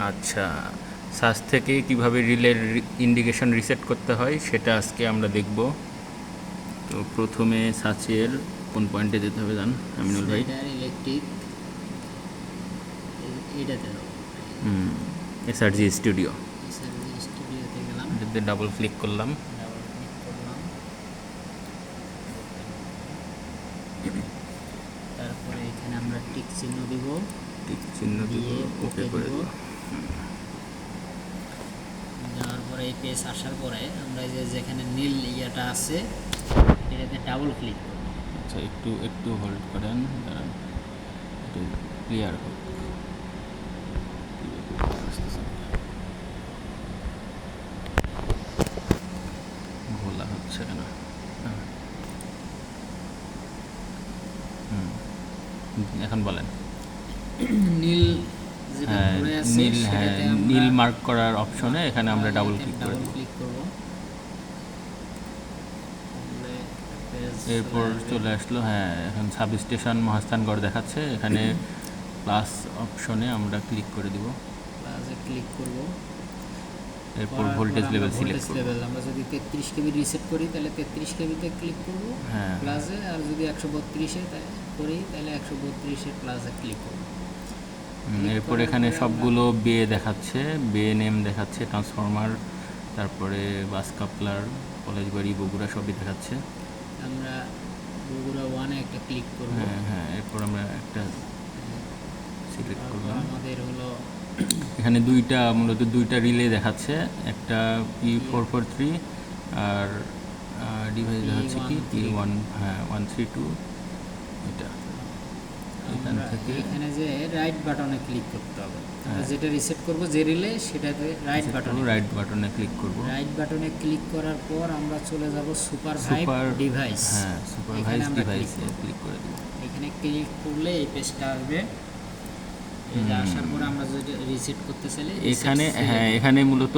আচ্ছা, সার্চ থেকে কিভাবে রিলের ইন্ডিকেশন রিসেট করতে হয় সেটা আজকে আমরা দেখব। তো প্রথমে সার্চের কোন পয়েন্টে যেতে হবে জান আমিনুল ভাই? ইলেকট্রিক এইটাতে দাও। এসআরজি স্টুডিও, স্টুডিওতে গেলাম, এটাতে ডাবল ক্লিক করলাম। তারপরে এখানে আমরা টিক চিহ্ন দিব, টিক চিহ্ন দিয়ে ওকে করে দেব। দেওয়ার পরে এই পেজ আসার পরে আমরা যেখানে নীল ইয়েটা আছে এটাতে ডাবল ক্লিক করব। আচ্ছা, একটু একটু হোল্ড করেন, দাঁড়ান একটু ক্লিয়ার হোক। ভোলা হচ্ছে কেন? এখন বলেন। নীল হ্যাঁ, নীল, হ্যাঁ নীল মার্ক করার অপশনে এখানে আমরা ডাবল ক্লিক করে দেব। এরপর চলে আসলো, হ্যাঁ এখন সাব স্টেশন মহাস্থানগড় দেখাচ্ছে, এখানে প্লাস অপশনে আমরা ক্লিক করে দিব। প্লাসে ক্লিক করব, এরপর ভোল্টেজ লেভেল সিলেক্ট করব। আমরা যদি 33 কেবি রিসেট করি তাহলে 33 কেবিতে ক্লিক করব হ্যাঁ প্লাসে, আর যদি 132 এ করি তাহলে 132 এর প্লাসে ক্লিক করব। এরপর এখানে সবগুলো বে দেখাচ্ছে, বে নেম দেখাচ্ছে, ট্রান্সফরমার, তারপরে বাস কাপলার, কলেজ বাড়ি, বগুড়া সবই দেখাচ্ছে। আমরা বগুড়া 1 এ একটা ক্লিক করব। হ্যাঁ হ্যাঁ, এরপর আমরা একটা সিলেক্ট করলাম। আমাদের হলো এখানে মূলত দুইটা রিলে দেখাচ্ছে, একটা P443 আর ডিভাইস দেখাচ্ছে কি P1, হ্যাঁ 132। এটা এখান থেকে এখানে যে রাইট বাটনে ক্লিক করতে হবে, আমরা যেটা রিসেট করব যে রিলে সেটাতে রাইট বাটনে ক্লিক করব। রাইট বাটনে ক্লিক করার পর আমরা চলে যাব সুপারভাইজ ডিভাইস। হ্যাঁ, সুপারভাইজ ডিভাইসে ক্লিক করে দেব। এখানে ক্লিক করলে এই পেজটা আসবে। এটা আসার পর আমরা যদি রিসেট করতে চাইলে এখানে, হ্যাঁ এখানে মূলত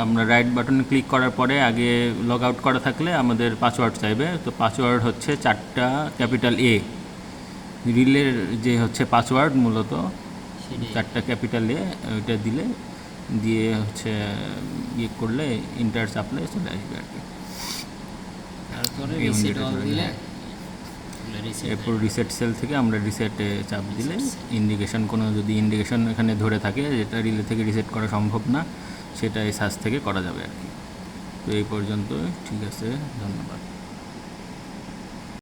আমরা রাইট বাটনে ক্লিক করার পরে আগে লগ আউট করা থাকলে আমাদের পাসওয়ার্ড চাইবে। তো পাসওয়ার্ড হচ্ছে 4টা ক্যাপিটাল A, রিলের যে হচ্ছে পাসওয়ার্ড মূলত 4টা ক্যাপিটাল A, ওইটা দিয়ে হচ্ছে ইয়ে করলে ইন্টার চাপলে চলে আসবে আর কি। তারপরে রিসেট অল দিলে, এরপর রিসেট সেল থেকে আমরা রিসেটে চাপ দিলে যদি ইন্ডিকেশন এখানে ধরে থাকে যেটা রিলে থেকে রিসেট করা সম্ভব না, সেটা এই সার্চ থেকে করা যাবে আর কি। তো এই পর্যন্ত ঠিক আছে, ধন্যবাদ।